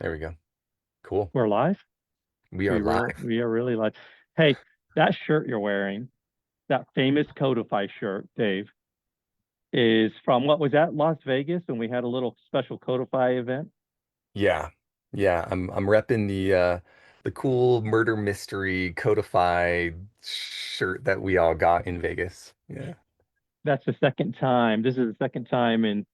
There we go. Cool. We're live. We are live. We are really live. Hey, that shirt you're wearing, that famous Codify shirt, Dave, is from what was that, Las Vegas, and we had a little special Codify event. Yeah. Yeah, I'm repping the cool murder mystery codified shirt that we all got in Vegas. Yeah. That's the second time. This is the second time in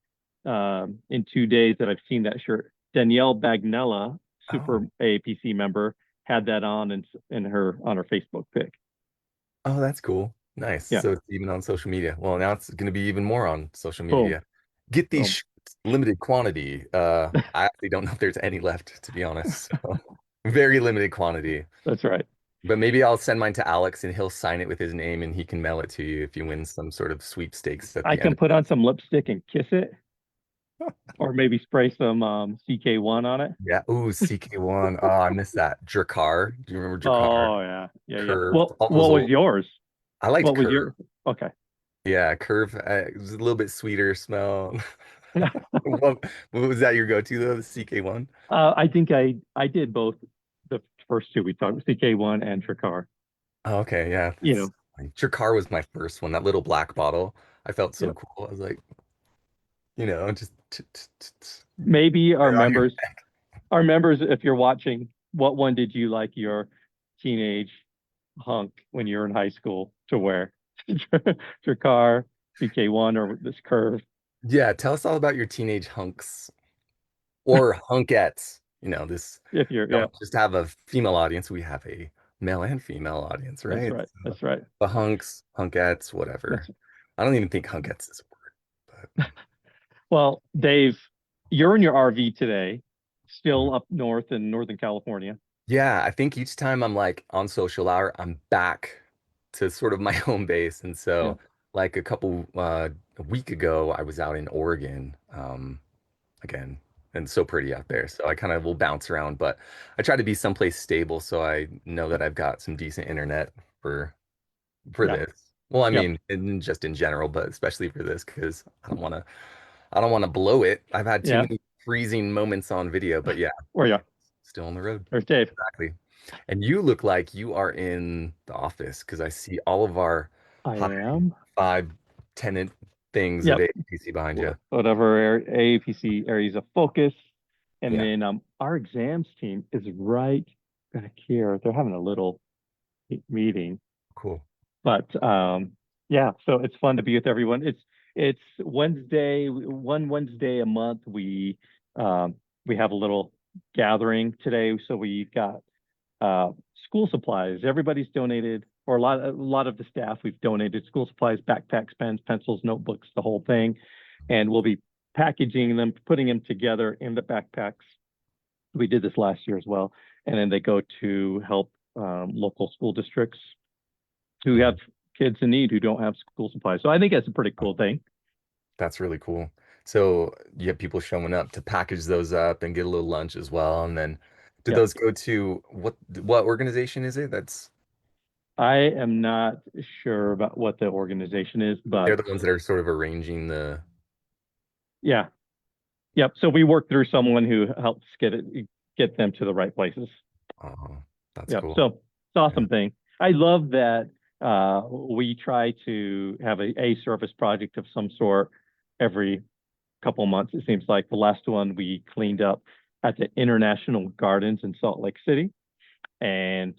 2 days that I've seen that shirt. Danielle Bagnella, super Oh. AAPC member, had that on on her Facebook pic. Oh, that's cool. Nice. Yeah, So it's even on social media. Well, now it's going to be even more on social boom, media. Get these boom. shirts, limited quantity. I actually don't know if there's any left, to be honest. So very limited quantity. That's right. But maybe I'll send mine to Alex and he'll sign it with his name and he can mail it to you if you win some sort of sweepstakes at I the end can of put on some lipstick and kiss it, it. or maybe spray some CK1 on it. Yeah. Ooh, CK1. Oh, I missed that. Drakkar. Do you remember Drakkar? Oh yeah, yeah, yeah. Curved. Well, All those what was old. yours? I liked What was Curve. your? Okay. Yeah, Curve. It was a little bit sweeter smell. What, what was that your go-to though? The CK1? I think I did both. The first two we talked, CK1 and Tricar. Oh, okay, yeah. You know, Drakkar was my first one. That little black bottle. I felt so yeah. cool. I was like, just Maybe put it on your. our members, if you're watching, what one did you like your teenage hunk when you were in high school to wear? Tricar, CK1, or this curve? Yeah, tell us all about your teenage hunks or hunkettes. This If you're, yeah, don't just have a female audience, we have a male and female audience, that's right? right. So That's right. the hunks, hunkettes, whatever. That's I don't even think hunkettes is a word, but Well, Dave, you're in your RV today, Mhm. still up north in Northern California. Yeah, I think each time I'm like on social hour, I'm back to sort of my home base. And Yeah, so like a week ago, I was out in Oregon, again, and it's so pretty out there. So I kind of will bounce around, but I try to be someplace stable so I know that I've got some decent internet for for yeah, this. Well, I yeah, mean, just in general, but especially for this because I don't want to blow it. I've had too yeah. many freezing moments on video, but yeah, Where are you? still on the road. There's Dave. Exactly. And you look like you are in the office because I see all of our I high am. five tenant things of Yep. APC behind you. Whatever AAPC areas of focus. And Yeah, then our exams team is right back here. They're having a little meeting. cool. But yeah, so it's fun to be with everyone. It's one Wednesday a month. We have a little gathering today. So we got uh, school supplies. Everybody's donated, or a lot of the staff we've donated school supplies, backpacks, pens, pencils, notebooks, the whole thing, and we'll be packaging them, putting them together in the backpacks. We did this last year as well, and then they go to help local school districts who have Mhm. kids in need who don't have school supplies. So I think that's a pretty cool thing. That's really cool. So you have people showing up to package those up and get a little lunch as well. And then did Yep. those go to what organization is it? That's I am not sure about what the organization is, they're but the ones that are sort of arranging the yeah, yep. So we worked through someone who helps get them to the right places. oh, that's Yep. cool. So it's an Yeah. awesome thing. I love that we try to have a service project of some sort every couple months. It seems like the last one we cleaned up at the International Gardens in Salt Lake City, and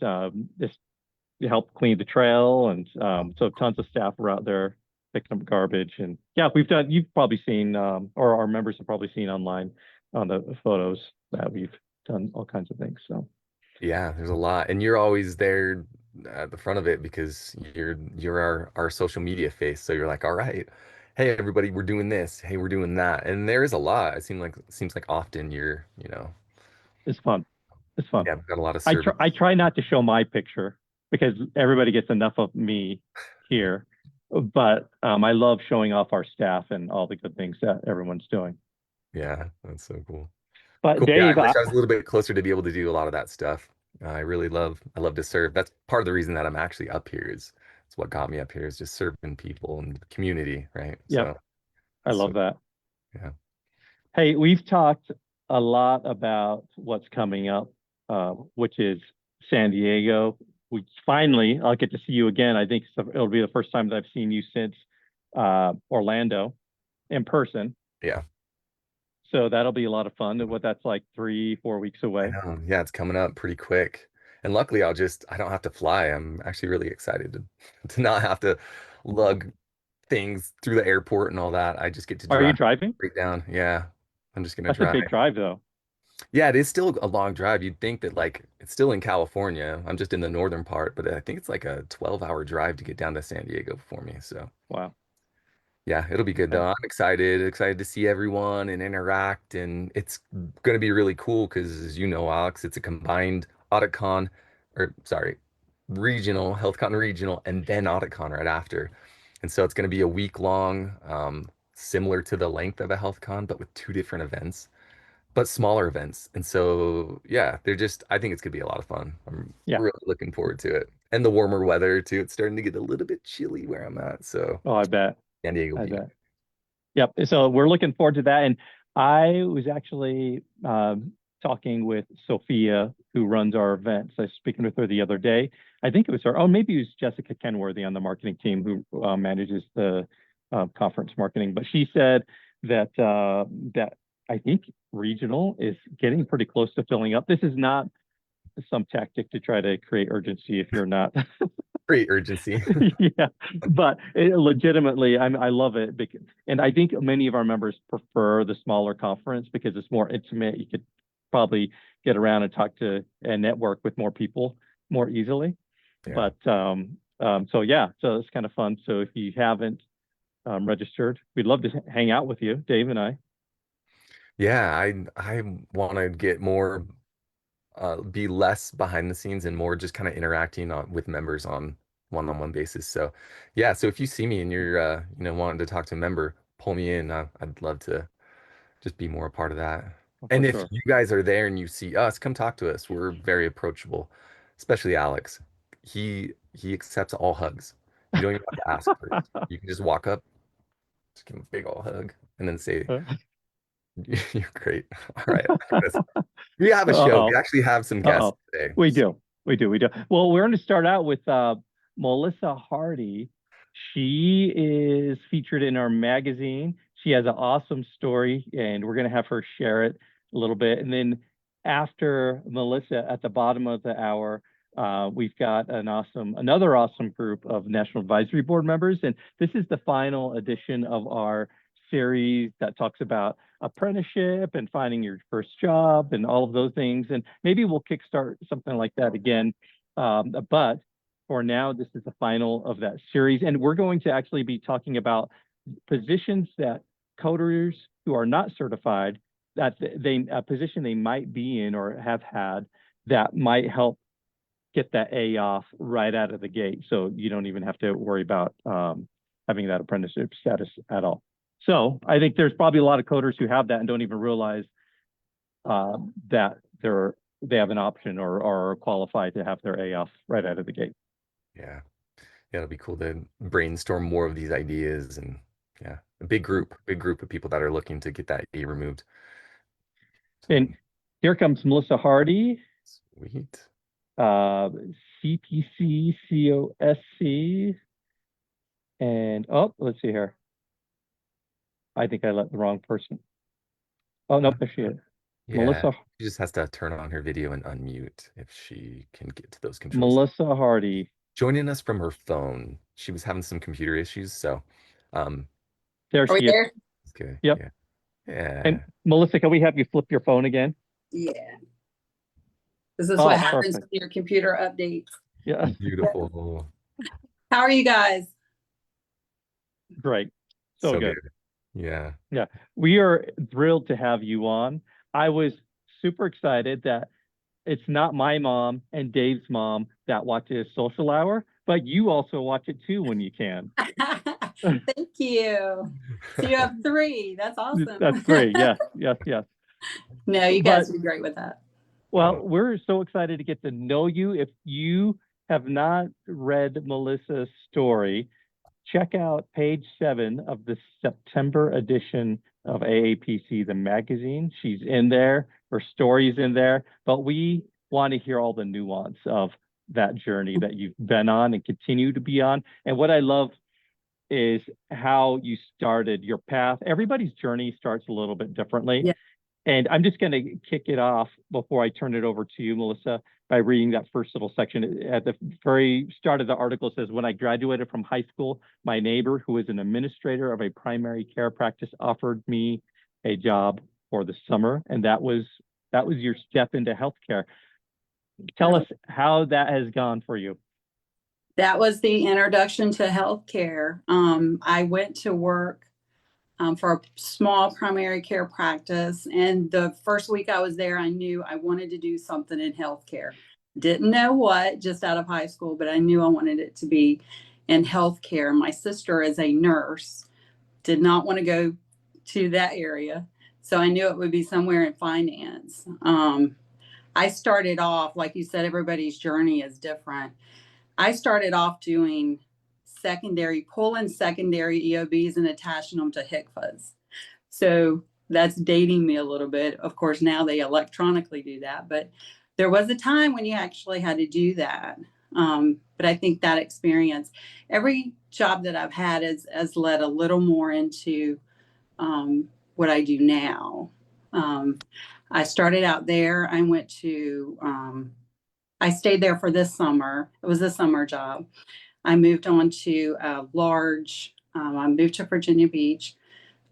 this helped clean the trail, and Oh, so tons of staff were out there picking up garbage. And yeah, we've done. You've probably seen, or our members have probably seen online on the photos that we've done all kinds of things. So yeah, there's a lot. And you're always there at the front of it because you're our social media face. So you're like, all right, hey everybody, we're doing this. Hey, we're doing that. And there is a lot. It seems like often you're, it's fun. It's fun. yeah, we've got a lot of I service. try not to show my picture because everybody gets enough of me here. But I love showing off our staff and all the good things that everyone's doing. Yeah, that's so cool. But Cool. Yeah, I Dave, wish I was a little bit closer to be able to do a lot of that stuff. I love to serve. That's part of the reason that I'm actually up here is it's what got me up here is just serving people and the community, right? yep, So I that's love so that. yeah. Hey, we've talked a lot about what's coming up, which is San Diego. We finally, I'll get to see you again. I think it'll be the first time that I've seen you since Orlando in person. Yeah. So that'll be a lot of fun. What that's like 3, 4 weeks I away. know. Yeah, it's coming up pretty quick. And luckily I don't have to fly. I'm actually really excited to to not have to lug things through the airport and all that. I just get to Are you drive driving? straight down. Yeah. I'm just gonna That's a drive. big drive, though. Yeah, it is still a long drive. You'd think that like it's still in California. I'm just in the northern part, but I think it's like a 12-hour drive to get down to San Diego for me. So Wow. yeah, it'll be good Okay. though. I'm excited to see everyone and interact. And it's going to be really cool because, as you know, Alex, it's a combined AuditCon, or sorry, regional, HealthCon regional, and then AuditCon right after. And so it's going to be a week long, similar to the length of a HealthCon, but with two different events, but smaller events. And so, yeah, I think it's going to be a lot of fun. I'm Yeah. really looking forward to it. And the warmer weather too. It's starting to get a little bit chilly where I'm at. So Oh, I bet. San Diego will I be bet. Yep. So we're looking forward to that. And I was actually talking with Sophia, who runs our events. I was speaking with her the other day. I think it was her. Oh, maybe it was Jessica Kenworthy on the marketing team who manages the conference marketing. But she said that I think regional is getting pretty close to filling up. This is not some tactic to try to create urgency if you're not. great urgency. Yeah, but legitimately, I love it because, and I think many of our members prefer the smaller conference because it's more intimate. You could probably get around and talk to and network with more people more easily. Yeah. But so yeah, so it's kind of fun. So if you haven't registered, we'd love to hang out with you, Dave and I. Yeah, I want to get more be less behind the scenes and more just kind of interacting with members on one-on-one basis. So, yeah, so if you see me and you're wanting to talk to a member, pull me in. I'd love to just be more a part of that. For And if sure. you guys are there and you see us, come talk to us. We're very approachable, especially Alex. He accepts all hugs. You don't even have to ask first. You can just walk up, just give him a big old hug, and then say, "You're great." All right. We have a show. We Uh-oh. actually have some guests Uh-oh. today. We do. We do. We do. Well, we're going to start out with Melissa Hardy. She is featured in our magazine. She has an awesome story, and we're going to have her share it a little bit. And then after Melissa, at the bottom of the hour, we've got another awesome group of National Advisory Board members. And this is the final edition of our series that talks about apprenticeship and finding your first job and all of those things. And maybe we'll kickstart something like that again. But for now, this is the final of that series. And we're going to actually be talking about positions that coders who are not certified, that a position they might be in or have had that might help get that A off right out of the gate. So you don't even have to worry about having that apprenticeship status at all. So I think there's probably a lot of coders who have that and don't even realize that they have an option or are qualified to have their A off right out of the gate. Yeah. Yeah, it'll be cool to brainstorm more of these ideas and yeah, a big group of people that are looking to get that A removed. So And here comes Melissa Hardy, sweet. uh, CPC, COSC, and oh, let's see here. I think I let the wrong person. Oh, Uh, nope, there she is. yeah, Melissa she just has to turn on her video and unmute if she can get to those controls. Melissa Hardy. Joining us from her phone. She was having some computer issues, so um There Are we she is. there? it's good. Yep. Yeah. And Yeah. Melissa, can we have you flip your phone again? Yeah. This is Oh, what happens perfect. with your computer updates. Yeah, Beautiful. How are you guys? great. So So good. good. Yeah. Yeah, we are thrilled to have you on. I was super excited that it's not my mom and Dave's mom that watches Social Hour, but you also watch it too when you can. Thank you. So you have three. That's awesome. That's great. Yes, yes, yes. No, you But guys do great with that. well, we're so excited to get to know you. If you have not read Melissa's story, check out page 7 of the September edition of AAPC The Magazine. She's in there, her story's in there, but we want to hear all the nuance of that journey that you've been on and continue to be on. And what I love is how you started your path. Everybody's journey starts a little bit differently. Yeah. And I'm just going to kick it off before I turn it over to you, Melissa, by reading that first little section. At the very start of the article, it says, when I graduated from high school, my neighbor, who is an administrator of a primary care practice, offered me a job for the summer. And that was your step into healthcare. Tell us how that has gone for you. That was the introduction to healthcare. I went to work for a small primary care practice. And the first week I was there, I knew I wanted to do something in healthcare. Didn't know what, just out of high school, but I knew I wanted it to be in healthcare. My sister is a nurse, did not want to go to that area. So I knew it would be somewhere in finance. I started off, like you said, everybody's journey is different. I started off doing pulling secondary EOBs and attaching them to HCFAs. So that's dating me a little bit. Of course, now they electronically do that, but there was a time when you actually had to do that. But I think that experience, every job that I've had has led a little more into what I do now. I started out there. I stayed there for this summer. It was a summer job. I moved on to I moved to Virginia Beach.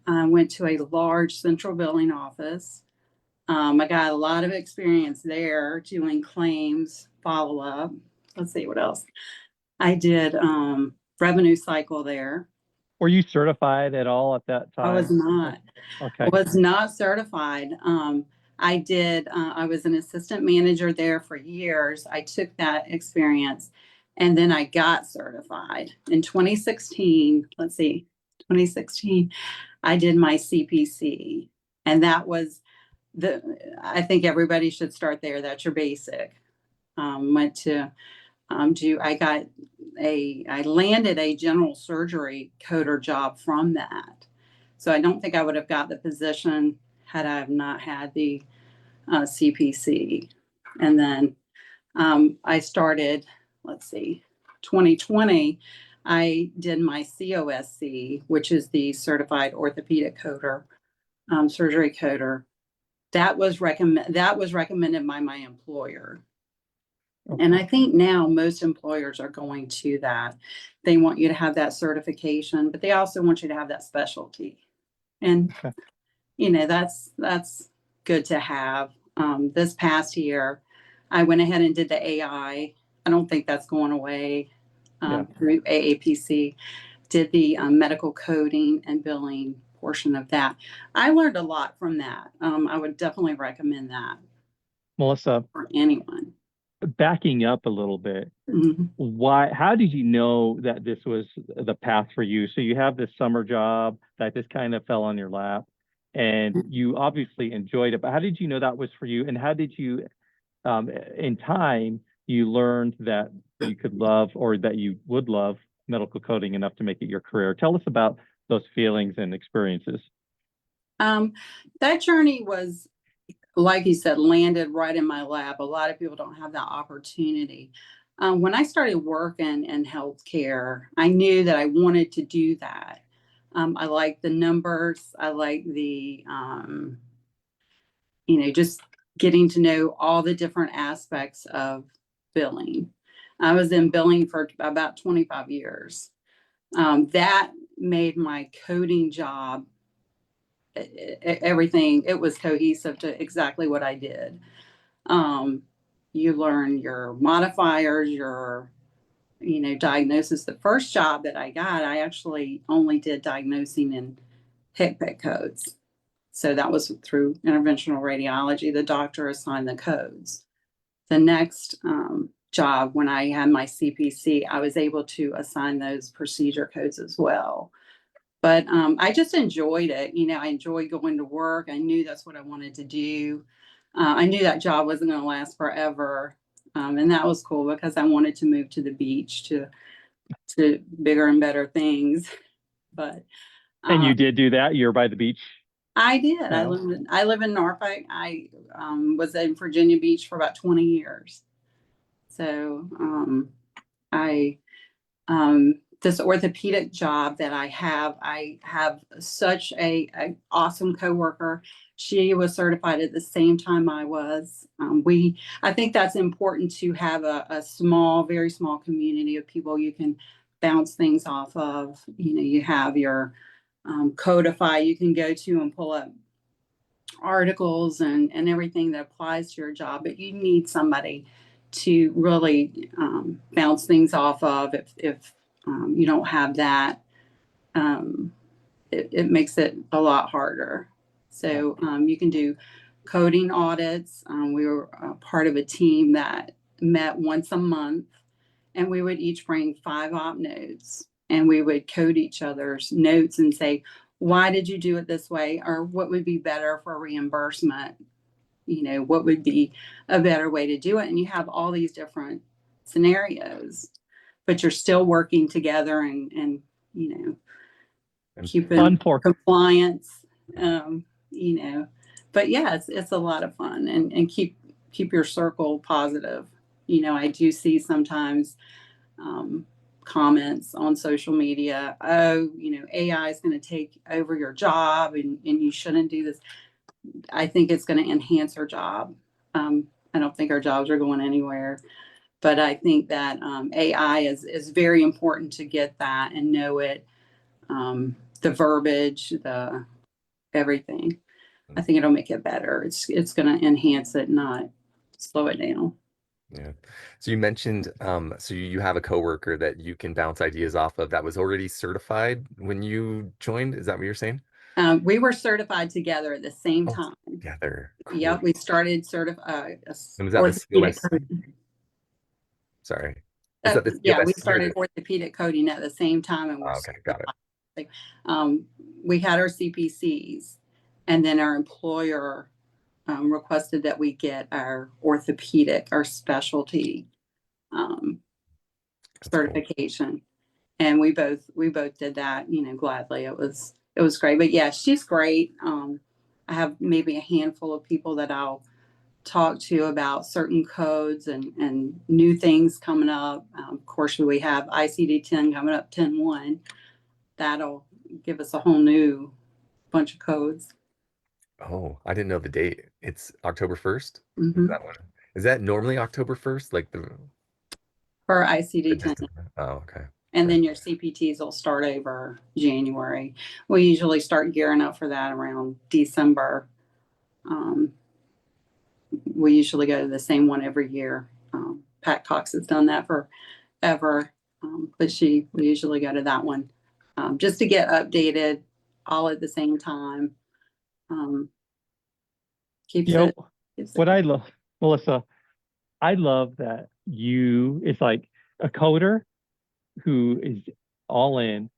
I went to a large central billing office. I got a lot of experience there doing claims, follow-up. Let's see what else. I did revenue cycle there. Were you certified at all at that time? I was not. Okay. I was not certified. I was an assistant manager there for years. I took that experience and then I got certified in 2016. 2016, I did my CPC, and that was I think everybody should start there. That's your basic. Went to I landed a general surgery coder job from that. So I don't think I would have got the position had I not had the CPC. And then I started, 2020, I did my COSC, which is the Certified Orthopedic Coder, Surgery Coder. That was recommended by my employer. Okay. And I think now most employers are going to that. They want you to have that certification, but they also want you to have that specialty. And, that's good to have. This past year, I went ahead and did the AI. I don't think that's going away through AAPC. Did the medical coding and billing portion of that. I learned a lot from that. I would definitely recommend that. Melissa, for anyone. Backing up a little bit, how did you know that this was the path for you? So you have this summer job that just kind of fell on your lap and you obviously enjoyed it, but how did you know that was for you? And how did you, in time, you learned that you could love or that you would love medical coding enough to make it your career? Tell us about those feelings and experiences. That journey was, like you said, landed right in my lap. A lot of people don't have that opportunity. When I started working in healthcare, I knew that I wanted to do that. I like the numbers. I like the, just getting to know all the different aspects of billing. I was in billing for about 25 years. That made my coding job everything. It was cohesive to exactly what I did. You learn your modifiers, your diagnosis. The first job that I got, I actually only did diagnosing in HCPC codes. So that was through interventional radiology. The doctor assigned the codes. The next job, when I had my CPC, I was able to assign those procedure codes as well. But I just enjoyed it. I enjoyed going to work. I knew that's what I wanted to do. I knew that job wasn't going to last forever. And that was cool because I wanted to move to the beach to bigger and better things. But and you did do that? You're by the beach? I did. Yeah. I live in Norfolk. I was in Virginia Beach for about 20 years. So I this orthopedic job that I have such a awesome coworker. She was certified at the same time I was. I think that's important to have a small, very small community of people you can bounce things off of. You know, you have your Codify you can go to and pull up articles and everything that applies to your job, but you need somebody to really bounce things off of. If you don't have that, it makes it a lot harder. So you can do coding audits. We were part of a team that met once a month, and we would each bring 5 op notes, and we would code each other's notes and say, why did you do it this way? Or what would be better for reimbursement? You know, what would be a better way to do it? And you have all these different scenarios, but you're still working together and you know, keeping compliance, you know, but yeah, it's a lot of fun, and keep your circle positive. You know, I do see sometimes comments on social media, oh, you know, AI is going to take over your job and you shouldn't do this. I think it's going to enhance our job. I don't think our jobs are going anywhere, but I think that AI is very important to get that and know it, the verbiage, the everything. I think it'll make it better. It's going to enhance it, not slow it down. Yeah. So you mentioned, so you have a coworker that you can bounce ideas off of that was already certified when you joined. Is that what you're saying? We were certified together at the same Oh, time. together. Cool. Yep, we started certified. And was that the COSC? Sorry. Was that the Yeah, we COSC started orthopedic coding at the same time, and we're okay, got it. we had our CPCs, and then our employer requested that we get our orthopedic, our specialty certification. Cool. And we both did that, you know, gladly. It was great. But yeah, she's great. I have maybe a handful of people that I'll talk to about certain codes and new things coming up. Of course, we have ICD-10 coming up 10-1. That'll give us a whole new bunch of codes. Oh, I didn't know the date. It's October 1st. Mm-hmm. Is that normally October 1st? Like for ICD-10. Oh, okay. And then your CPTs will start over January. We usually start gearing up for that around December. We usually go to the same one every year. Pat Cox has done that forever, but we usually go to that one just to get updated all at the same time. What I love, Melissa, I love that it's like a coder who is all in.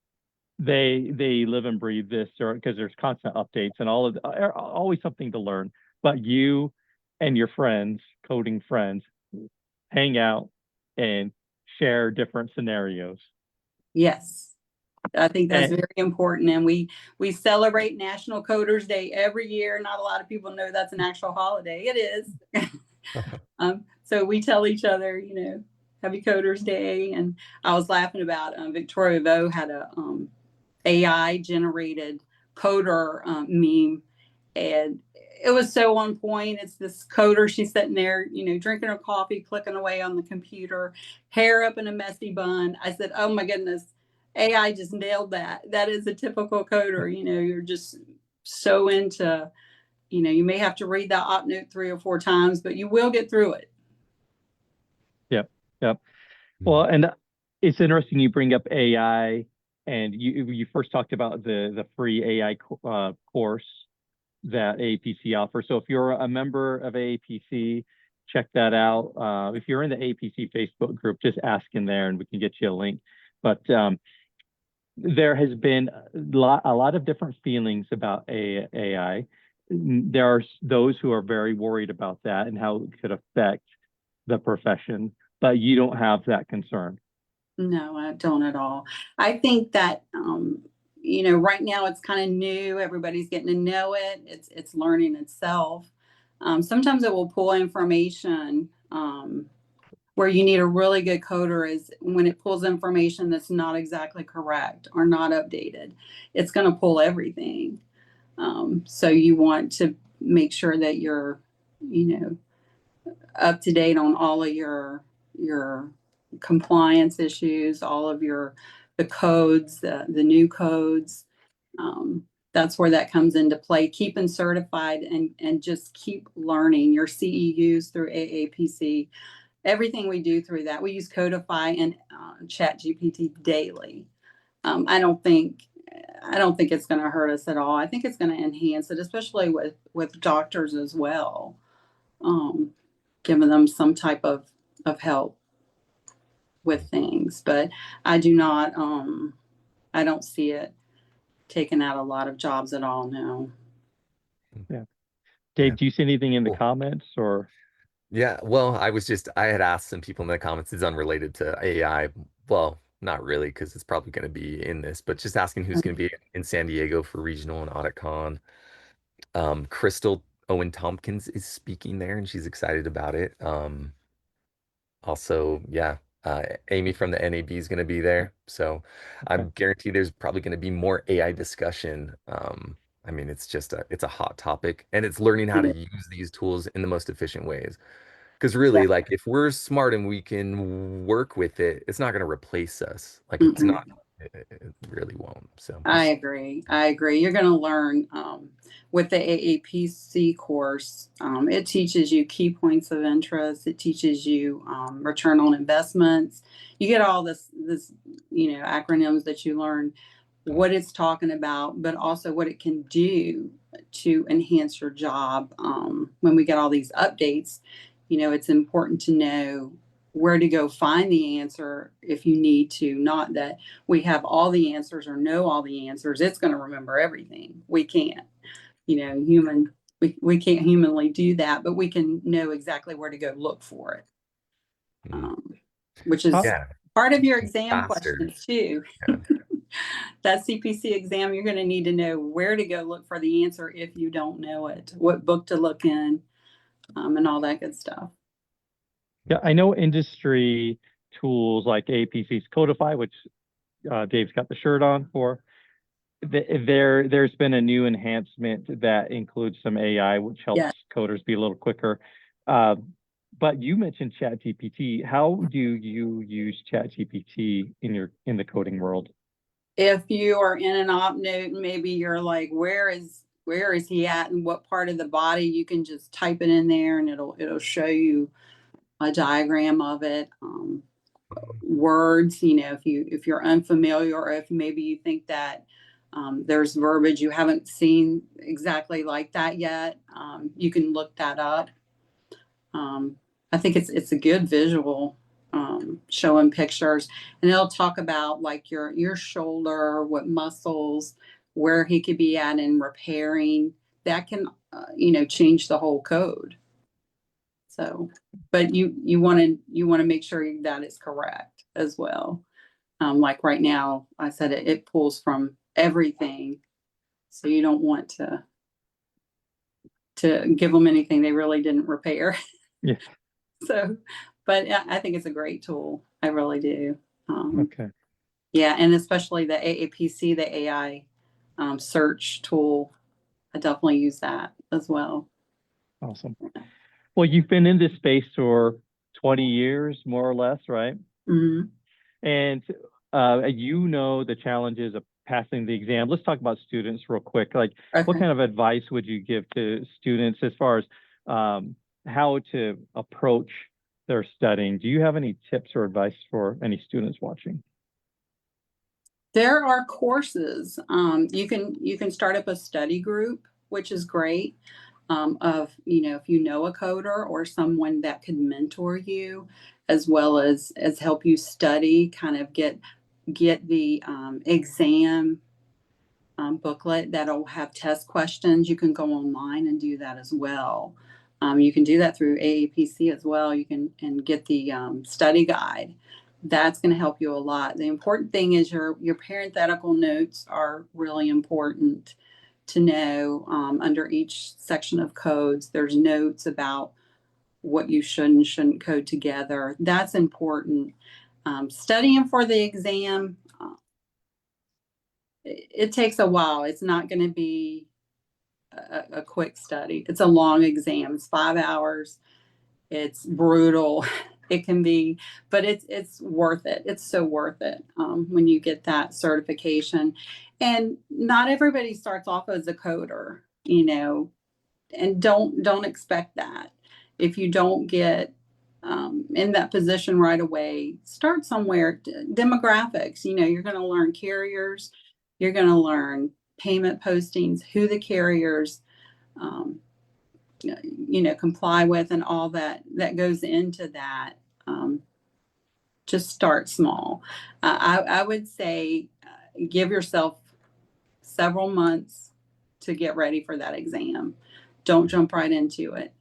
They live and breathe this, or because there's constant updates and always something to learn. But you and your friends, coding friends, hang out and share different scenarios. Yes, I think that's very important. And we celebrate National Coders Day every year. Not a lot of people know that's an actual holiday. It is. So we tell each other, you know, Happy Coders Day. And I was laughing about Victoria Vo had a AI generated coder meme, and it was so on point. It's this coder. She's sitting there, you know, drinking her coffee, clicking away on the computer, hair up in a messy bun. I said, oh my goodness, AI just nailed that. That is a typical coder. You know, you're just so into, you know, you may have to read that op note 3 or 4 times, but you will get through it. Yep. Well, and it's interesting you bring up AI, and you first talked about the free AI course that AAPC offers. So if you're a member of AAPC, check that out. If you're in the AAPC Facebook group, just ask in there and we can get you a link. But there has been a lot of different feelings about AI. There are those who are very worried about that and how it could affect the profession, but you don't have that concern. No, I don't at all. I think that right now it's kind of new. Everybody's getting to know it. It's learning itself. Sometimes it will pull information where you need a really good coder is when it pulls information that's not exactly correct or not updated. It's going to pull everything. So you want to make sure that you're, up to date on all of your compliance issues, all of the codes, the new codes. That's where that comes into play. Keeping certified and just keep learning your CEUs through AAPC. Everything we do through that. We use Codify and ChatGPT daily. I don't think it's going to hurt us at all. I think it's going to enhance it, especially with doctors as well, giving them some type of help with things. But I do not. I don't see it taking out a lot of jobs at all. No. Yeah. Dave, Yeah. do you see anything in the Cool. comments or? Yeah, well, I had asked some people in the comments, it's unrelated to AI. Well, not really, because it's probably going to be in this, but just asking who's going to be in San Diego for regional and audit con. Crystal Owen Tompkins is speaking there and she's excited about it. Also, yeah, Amy from the NAB is going to be there. So Okay. I'm guaranteed there's probably going to be more AI discussion. I mean, it's a hot topic and it's learning how to use these tools in the most efficient ways. Because really, Yeah. like, if we're smart and we can work with it, it's not going to replace us. Like, it's Mm-mm. not, it really won't. So, I agree. You're going to learn with the AAPC course. It teaches you key points of interest. It teaches you return on investments. You get all this acronyms that you learn, what it's talking about, but also what it can do to enhance your job. When we get all these updates, it's important to know where to go find the answer if you need to. Not that we have all the answers or know all the answers. It's going to remember everything. We can't, we can't humanly do that, but we can know exactly where to go look for it, which is yeah, part of your exam faster. questions too. Yeah. That CPC exam, you're going to need to know where to go look for the answer if you don't know it, what book to look in, and all that good stuff. Yeah, I know industry tools like AAPC's Codify, which Dave's got the shirt on for. There's been a new enhancement that includes some AI, which helps coders be a little quicker. But you mentioned ChatGPT. How do you use ChatGPT in the coding world? If you are in an op note, maybe you're like, where is he at and what part of the body? You can just type it in there and it'll show you a diagram of it. Words, if you're unfamiliar or if maybe you think that there's verbiage you haven't seen exactly like that yet, you can look that up. I think it's a good visual, showing pictures, and it'll talk about like your shoulder, what muscles, where he could be at in repairing. That can change the whole code. So, but you want to make sure that it's correct as well. Like right now, I said it pulls from everything, so you don't want to give them anything they really didn't repair. Yeah. So, but I think it's a great tool. I really do. Okay. Yeah, and especially the AAPC, the AI search tool. I definitely use that as well. Awesome. Well, you've been in this space for 20 years, more or less, right? Mm-hmm. And the challenges of passing the exam. Let's talk about students real quick. Like, Okay. What kind of advice would you give to students as far as how to approach their studying? Do you have any tips or advice for any students watching? There are courses. You can start up a study group, which is great. Of if you know a coder or someone that could mentor you, as well as help you study, kind of get the exam booklet that'll have test questions. You can go online and do that as well. You can do that through AAPC as well. You can and get the study guide. that's going to help you a lot. The important thing is your parenthetical notes are really important to know. Under each section of codes, there's notes about what you should and shouldn't code together. That's important. Studying for the exam, it takes a while. It's not going to be a quick study. It's a long exam. It's 5 hours. It's brutal. It can be, but it's worth it. It's so worth it when you get that certification. And not everybody starts off as a coder, and don't expect that. If you don't get in that position right away, start somewhere. Demographics, you're going to learn carriers, you're going to learn payment postings, who the carriers comply with, and all that goes into that. Just start small. I would say give yourself several months to get ready for that exam. Don't jump right into it.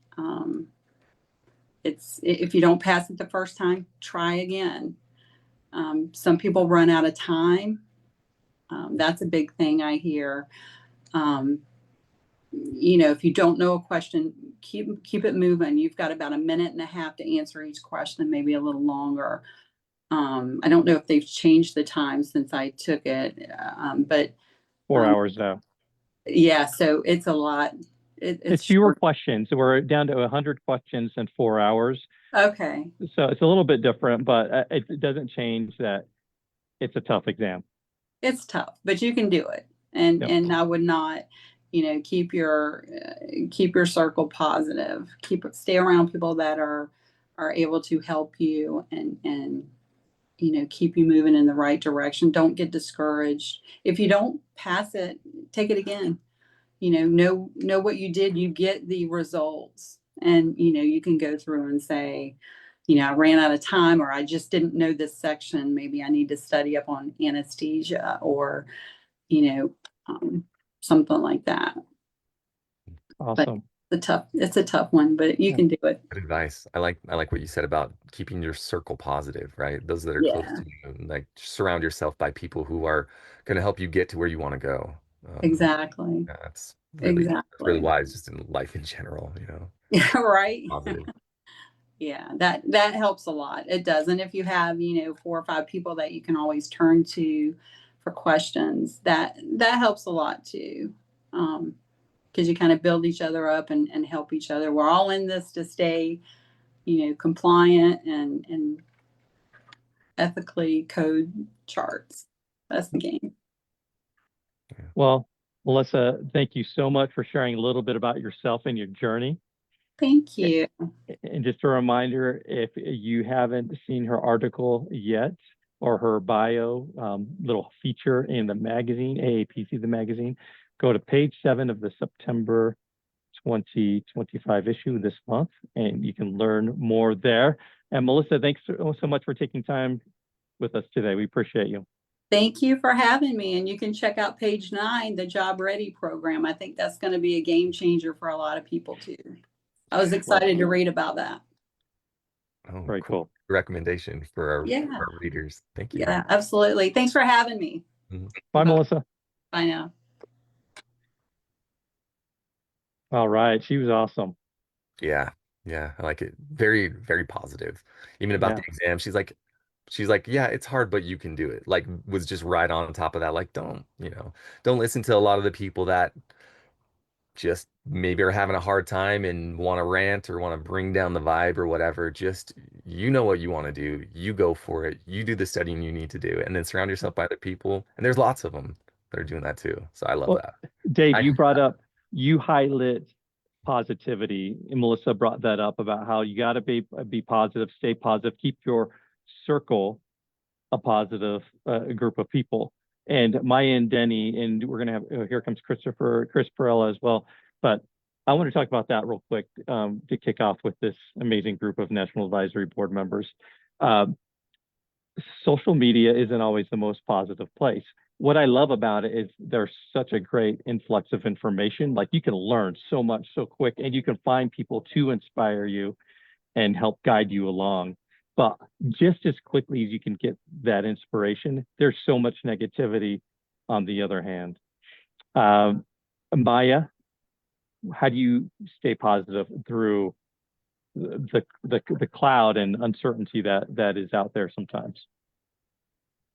If you don't pass it the first time, try again. Some people run out of time. That's a big thing I hear. If you don't know a question, keep it moving. You've got about 1.5 minutes to answer each question, maybe a little longer. I don't know if they've changed the time since I took it, but 4 hours now. Yeah, so it's a lot. It's fewer questions. So we're down to 100 questions in 4 hours. Okay. So it's a little bit different, but it doesn't change that it's a tough exam. It's tough, but you can do it. And Yep. and I would not, keep your circle positive. Stay around people that are able to help you and keep you moving in the right direction. Don't get discouraged. If you don't pass it, take it again. Know what you did. You get the results, and you can go through and say, I ran out of time, or I just didn't know this section. Maybe I need to study up on anesthesia, or something like that. Awesome. But it's a tough one, but you can do it. Good advice. I like what you said about keeping your circle positive, right? Those that are close to you, like surround yourself by people who are going to help you get to where you want to go. Exactly. Yeah, that's really Exactly. wise, just in life in general, Yeah, right. positive. Yeah, that helps a lot. It does. And if you have, 4 or 5 people that you can always turn to for questions, that helps a lot too. Because you kind of build each other up and help each other. We're all in this to stay, compliant and ethically code charts. That's the game. Well, Melissa, thank you so much for sharing a little bit about yourself and your journey. Thank you. And just a reminder, if you haven't seen her article yet, or her bio, little feature in the magazine, AAPC The Magazine, go to page 7 of the September 2025 issue this month, and you can learn more there. And Melissa, thanks so much for taking time with us today. We appreciate you. Thank you for having me. And you can check out page 9, the Job Ready program. I think that's going to be a game changer for a lot of people too. I was excited to read about that. Oh, very cool. Recommendation for our readers. Thank you. Yeah, absolutely. Thanks for having me. Bye, Melissa. Bye now. All right. She was awesome. Yeah. I like it. Very, very positive. Even about the exam, she's like, yeah, it's hard, but you can do it. Like, was just right on top of that. Like, don't listen to a lot of the people that just maybe are having a hard time and want to rant or want to bring down the vibe or whatever. Just, what you want to do. You go for it. You do the studying you need to do, and then surround yourself by other people. And there's lots of them that are doing that too. So I love that. Dave, you brought up, you highlight positivity, and Melissa brought that up about how you got to be positive, stay positive, keep your circle a positive group of people. And Maya and Denny, and we're gonna have here comes Chris Perella as well. But I want to talk about that real quick to kick off with this amazing group of National Advisory Board members. Social media isn't always the most positive place. What I love about it is there's such a great influx of information. Like, you can learn so much so quick, and you can find people to inspire you and help guide you along. but just as quickly as you can get that inspiration, there's so much negativity on the other hand. Maya, how do you stay positive through the cloud and uncertainty that is out there sometimes?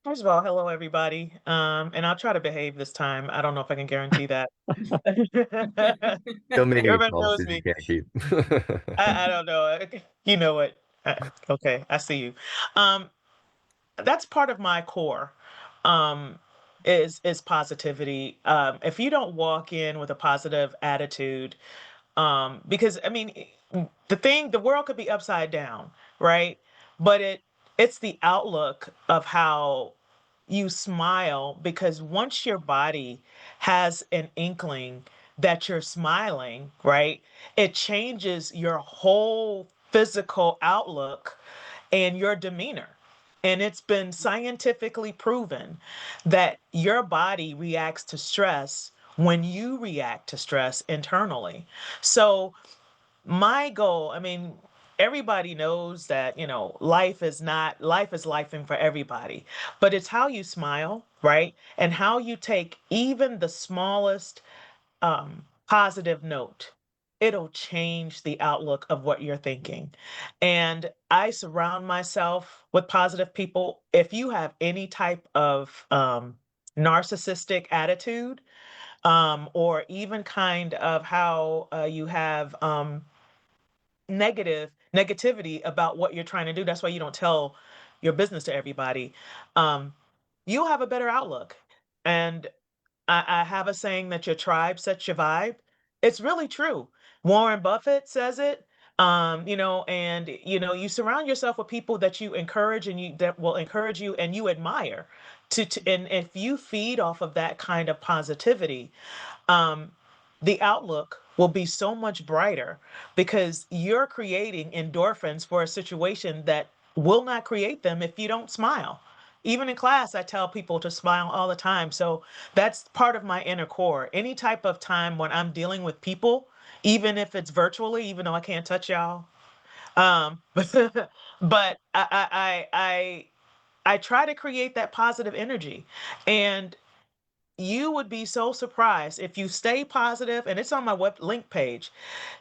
First of all, hello everybody. And I'll try to behave this time. I don't know if I can guarantee that. Don't make any Everybody knows promises you me. can't keep. I don't know. You know what? Okay, I see you. Um, that's part of my core. Um, is positivity. If you don't walk in with a positive attitude, because I mean, the world could be upside down, right? But it's the outlook of how you smile, because once your body has an inkling that you're smiling, right, it changes your whole physical outlook and your demeanor. And it's been scientifically proven that your body reacts to stress when you react to stress internally. So my goal, I mean, everybody knows that, life is not, life is lifing for everybody, but it's how you smile, right? And how you take even the smallest positive note. It'll change the outlook of what you're thinking. And I surround myself with positive people. If you have any type of narcissistic attitude, or even kind of how you have negativity about what you're trying to do. That's why you don't tell your business to everybody. Um, you'll have a better outlook. And I have a saying that your tribe sets your vibe. It's really true. Warren Buffett says it. And you surround yourself with people that you encourage and you that will encourage you and you admire. And if you feed off of that kind of positivity, um, the outlook will be so much brighter because you're creating endorphins for a situation that will not create them if you don't smile. Even in class, I tell people to smile all the time. So that's part of my inner core. Any type of time when I'm dealing with people, even if it's virtually, even though I can't touch y'all, but I try to create that positive energy. And you would be so surprised if you stay positive, and it's on my web link page.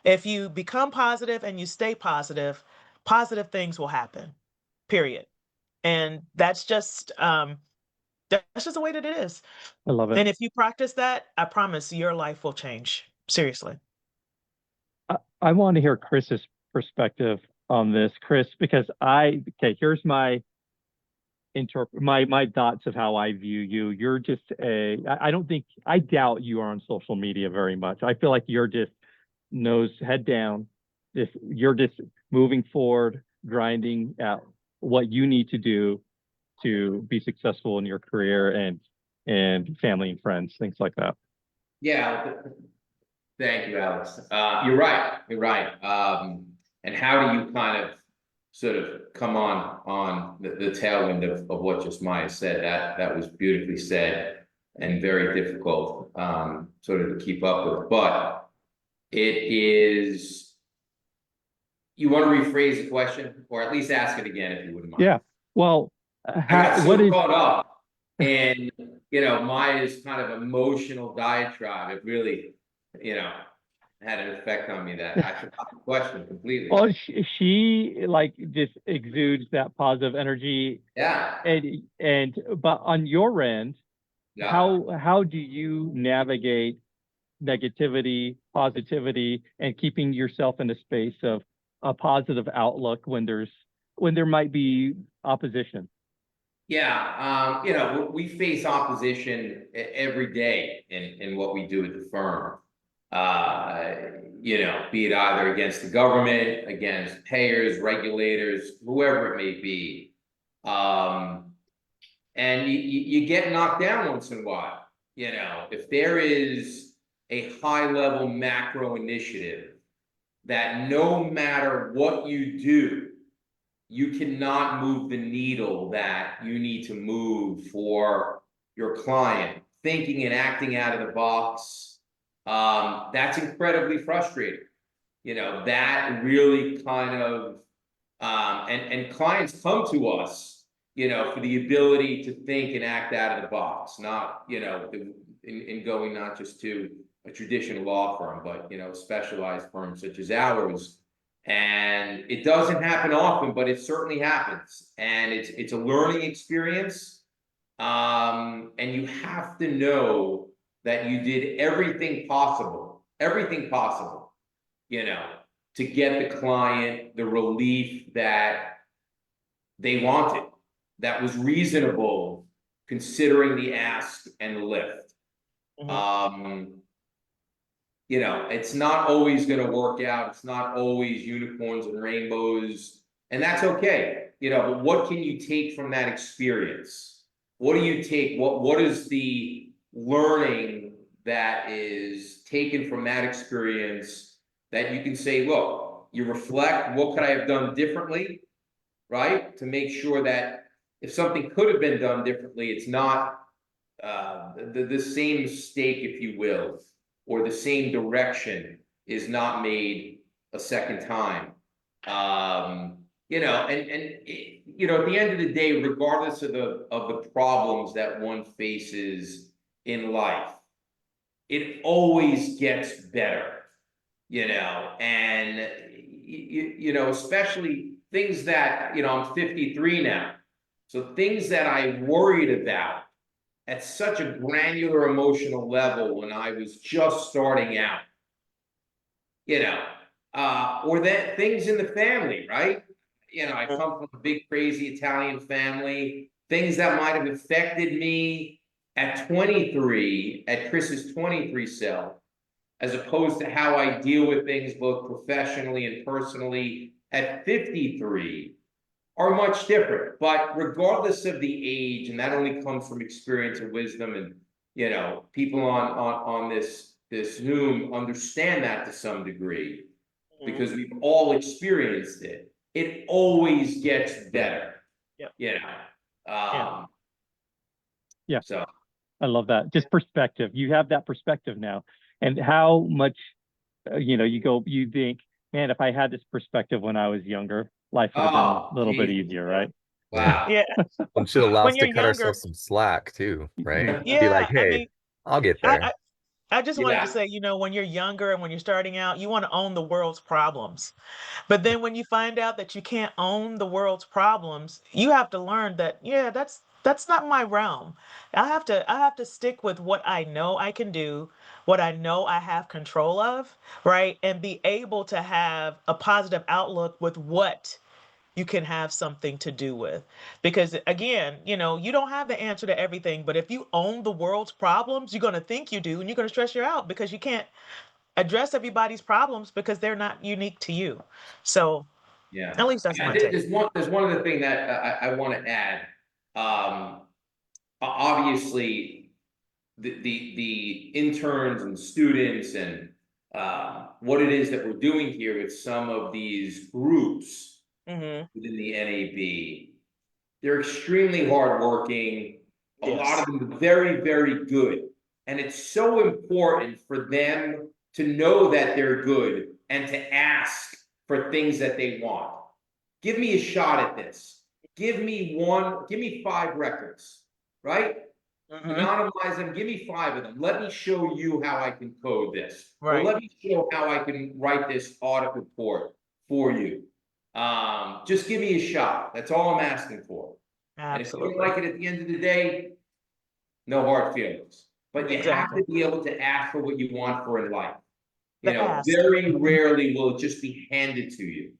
If you become positive and you stay positive, positive things will happen. Period. And that's just the way that it is. I love it. And if you practice that, I promise your life will change. Seriously. I want to hear Chris's perspective on this, Chris, because here's my my thoughts of how I view you. You're just I doubt you are on social media very much. I feel like you're just nose head down. You're just moving forward, grinding out what you need to do to be successful in your career and family and friends, things like that. Yeah, thank you, Alex. You're right. You're right. And how do you kind of sort of come on the tailwind of what just Maya said? That was beautifully said and very difficult sort of to keep up with. But it is. You want to rephrase the question, or at least ask it again if you wouldn't mind. Yeah. Well, I got so caught up in Maya's kind of emotional diatribe. It really, had an effect on me that I forgot the question completely. Well, she like just exudes that positive energy. Yeah. But on your end, Yeah. how do you navigate negativity, positivity, and keeping yourself in a space of a positive outlook when there might be opposition? Yeah, we face opposition every day in what we do at the firm. Be it either against the government, against payers, regulators, whoever it may be. And you get knocked down once in a while. If there is a high level macro initiative that no matter what you do, you cannot move the needle that you need to move for your client, thinking and acting out of the box. That's incredibly frustrating. That really kind of And clients come to us, for the ability to think and act out of the box, not, in going not just to a traditional law firm, but, specialized firms such as ours. And it doesn't happen often, but it certainly happens. And it's a learning experience. And you have to know that you did everything possible, to get the client the relief that they wanted, that was reasonable considering the ask and the lift. It's not always going to work out. It's not always unicorns and rainbows, and that's okay. But what can you take from that experience? What do you take? What is the learning that is taken from that experience that you can say, look, you reflect, what could I have done differently, right? To make sure that if something could have been done differently, it's not the same mistake, if you will, or the same direction is not made a second time. At the end of the day, regardless of the problems that one faces in life, it always gets better, and especially things that, I'm 53 now. So things that I worried about at such a granular emotional level when I was just starting out, or that things in the family, right? I come from a big, crazy Italian family, things that might have affected me at 23, at Chris's 23 self, as opposed to how I deal with things both professionally and personally at 53, are much different. But regardless of the age, and that only comes from experience and wisdom, and people on this Zoom understand that to some degree, because we've all experienced it. It always gets better. Yeah. So I love that. Just perspective. You have that perspective now, and how much, you think, man, if I had this perspective when I was younger, life would have been a little bit easier, right? Wow. Yeah. It should allow us When to you're cut younger, ourselves some slack too, right? Be yeah, like, I hey, mean, I'll get I, there. I just wanted to Yeah. say, when you're younger and when you're starting out, you want to own the world's problems. But then when you find out that you can't own the world's problems, you have to learn that, that's not my realm. I have to stick with what I know I can do, what I know I have control of, right? And be able to have a positive outlook with what you can have something to do with. Because again, you don't have the answer to everything, but if you own the world's problems, you're going to think you do, and you're going to stress you out because you can't address everybody's problems because they're not unique to you. So Yeah. at least that's my take. There's one other thing that I want to add. Obviously, the interns and students and what it is that we're doing here with some of these groups Mm-hmm. within the NAB, they're extremely hardworking. A lot of them very, very good, and it's so important for them to know that they're good and to ask for things that they want. Give me a shot at this. Give me 5 records, right? Mm-hmm. Anonymize them. Give me 5 of them. Let me show you how I can code this. Or Right. let me show how I can write this audit report for you. Just give me a shot. That's all I'm asking for. And if you don't Absolutely. like it at the end of the day, no hard feelings. But you have Exactly. to be able to ask for what you want for in life. The ask. Very rarely will it just be handed to you.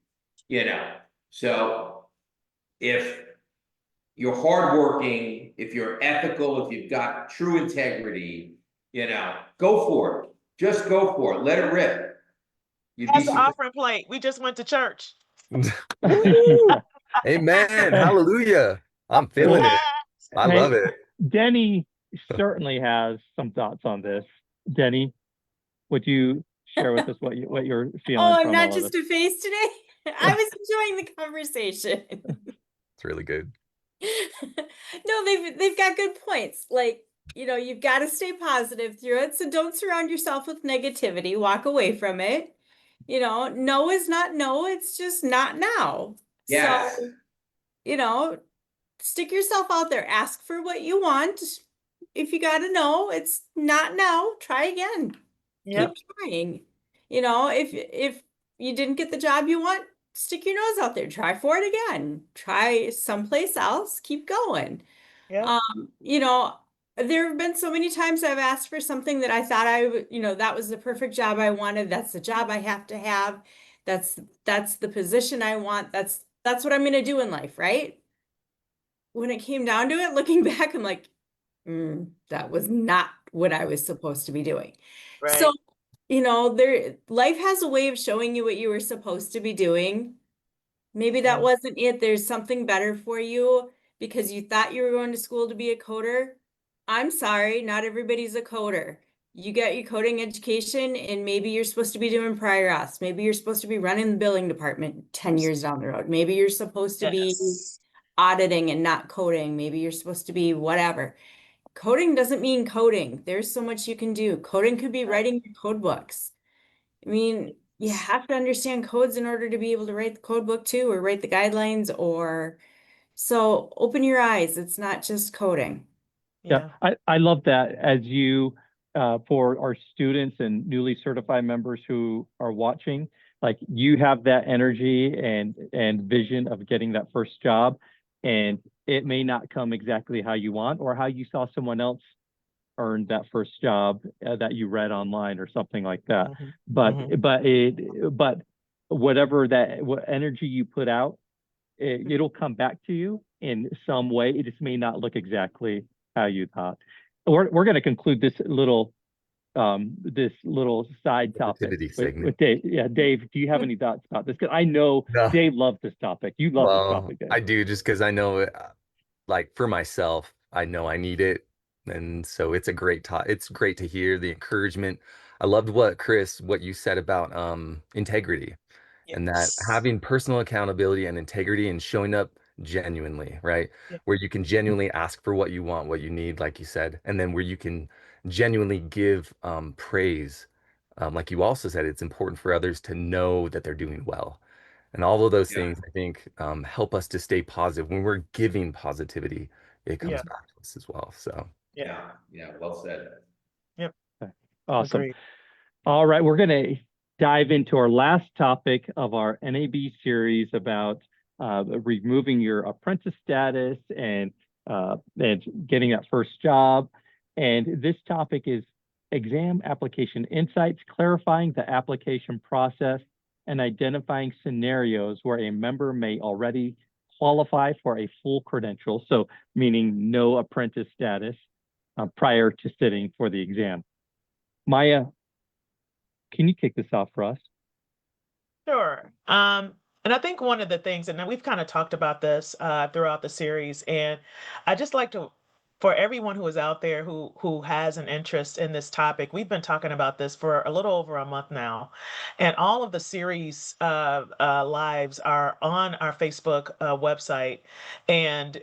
So if you're hardworking, if you're ethical, if you've got true integrity, go for it. Just go for it. Let it rip. You'd be That's the surprised. offering plate. We just went to church. Amen. Hallelujah. I'm feeling it. I Hey, love it. Denny certainly has some thoughts on this. Denny, would you share with us what you're feeling Oh, I'm from not all of just this? a face today. I was enjoying the conversation. It's really good. No, they've got good points. Like, you've got to stay positive through it. So don't surround yourself with negativity. Walk away from it. No is not no, it's just not now. Yes. So, you know, stick yourself out there, ask for what you want. If you got to know, it's not now, try again. Yep. Keep trying. If you didn't get the job you want, stick your nose out there, try for it again. Try someplace else, keep going. Yep. You know, there have been so many times I've asked for something that I thought I would, that was the perfect job I wanted. That's the job I have to have. That's the position I want. That's what I'm going to do in life, right? When it came down to it, looking back, I'm like, that was not what I was supposed to be doing. So, Right. life has a way of showing you what you were supposed to be doing. Maybe that Yeah. wasn't it. There's something better for you because you thought you were going to school to be a coder. I'm sorry, not everybody's a coder. You get your coding education and maybe you're supposed to be doing prior auths. Maybe you're supposed to be running the billing department 10 years down the road. Maybe you're supposed to be Yes. auditing and not coding. Maybe you're supposed to be whatever. Coding doesn't mean coding. There's so much you can do. Coding could be Right. writing your code books. I mean, you have to understand codes in order to be able to write the code book too, or write the guidelines, or so open your eyes. It's not just coding. Yeah, Yeah. I love that as you, for our students and newly certified members who are watching, like you have that energy and vision of getting that first job, and it may not come exactly how you want or how you saw someone else earn that first job that you read online or something like that. Mhm. But Mhm. but whatever what energy you put out, it'll come back to you in some way. It just may not look exactly how you thought. We're going to conclude this little side topic Positivity with segment. Dave. Yeah, Dave, do you have any thoughts about this? Because I know No. Dave loves this topic. You love this Well, topic, Dave. I do just because I know like for myself, I know I need it. And so it's a great talk. It's great to hear the encouragement. I loved what you said about integrity and that Yes. having personal accountability and integrity and showing up genuinely, right? Yeah. Where you can genuinely ask for what you want, what you need, like you said, and then where you can genuinely give praise. Like you also said, it's important for others to know that they're doing well. And all of those Yeah. things, I think, help us to stay positive. When we're giving positivity, it Yeah. comes back to us as well. So, Yeah. Yeah. Yeah. Well said. Yep. Okay. Awesome. Agreed. All right, we're going to dive into our last topic of our NAB series about removing your apprentice status and getting that first job. And this topic is exam application insights, clarifying the application process and identifying scenarios where a member may already qualify for a full credential, so meaning no apprentice status prior to sitting for the exam. Maya, can you kick this off for us? Sure. And I think one of the things, and we've kind of talked about this throughout the series, and I just like to, for everyone who is out there who has an interest in this topic, we've been talking about this for a little over a month now, and all of the series lives are on our Facebook website, and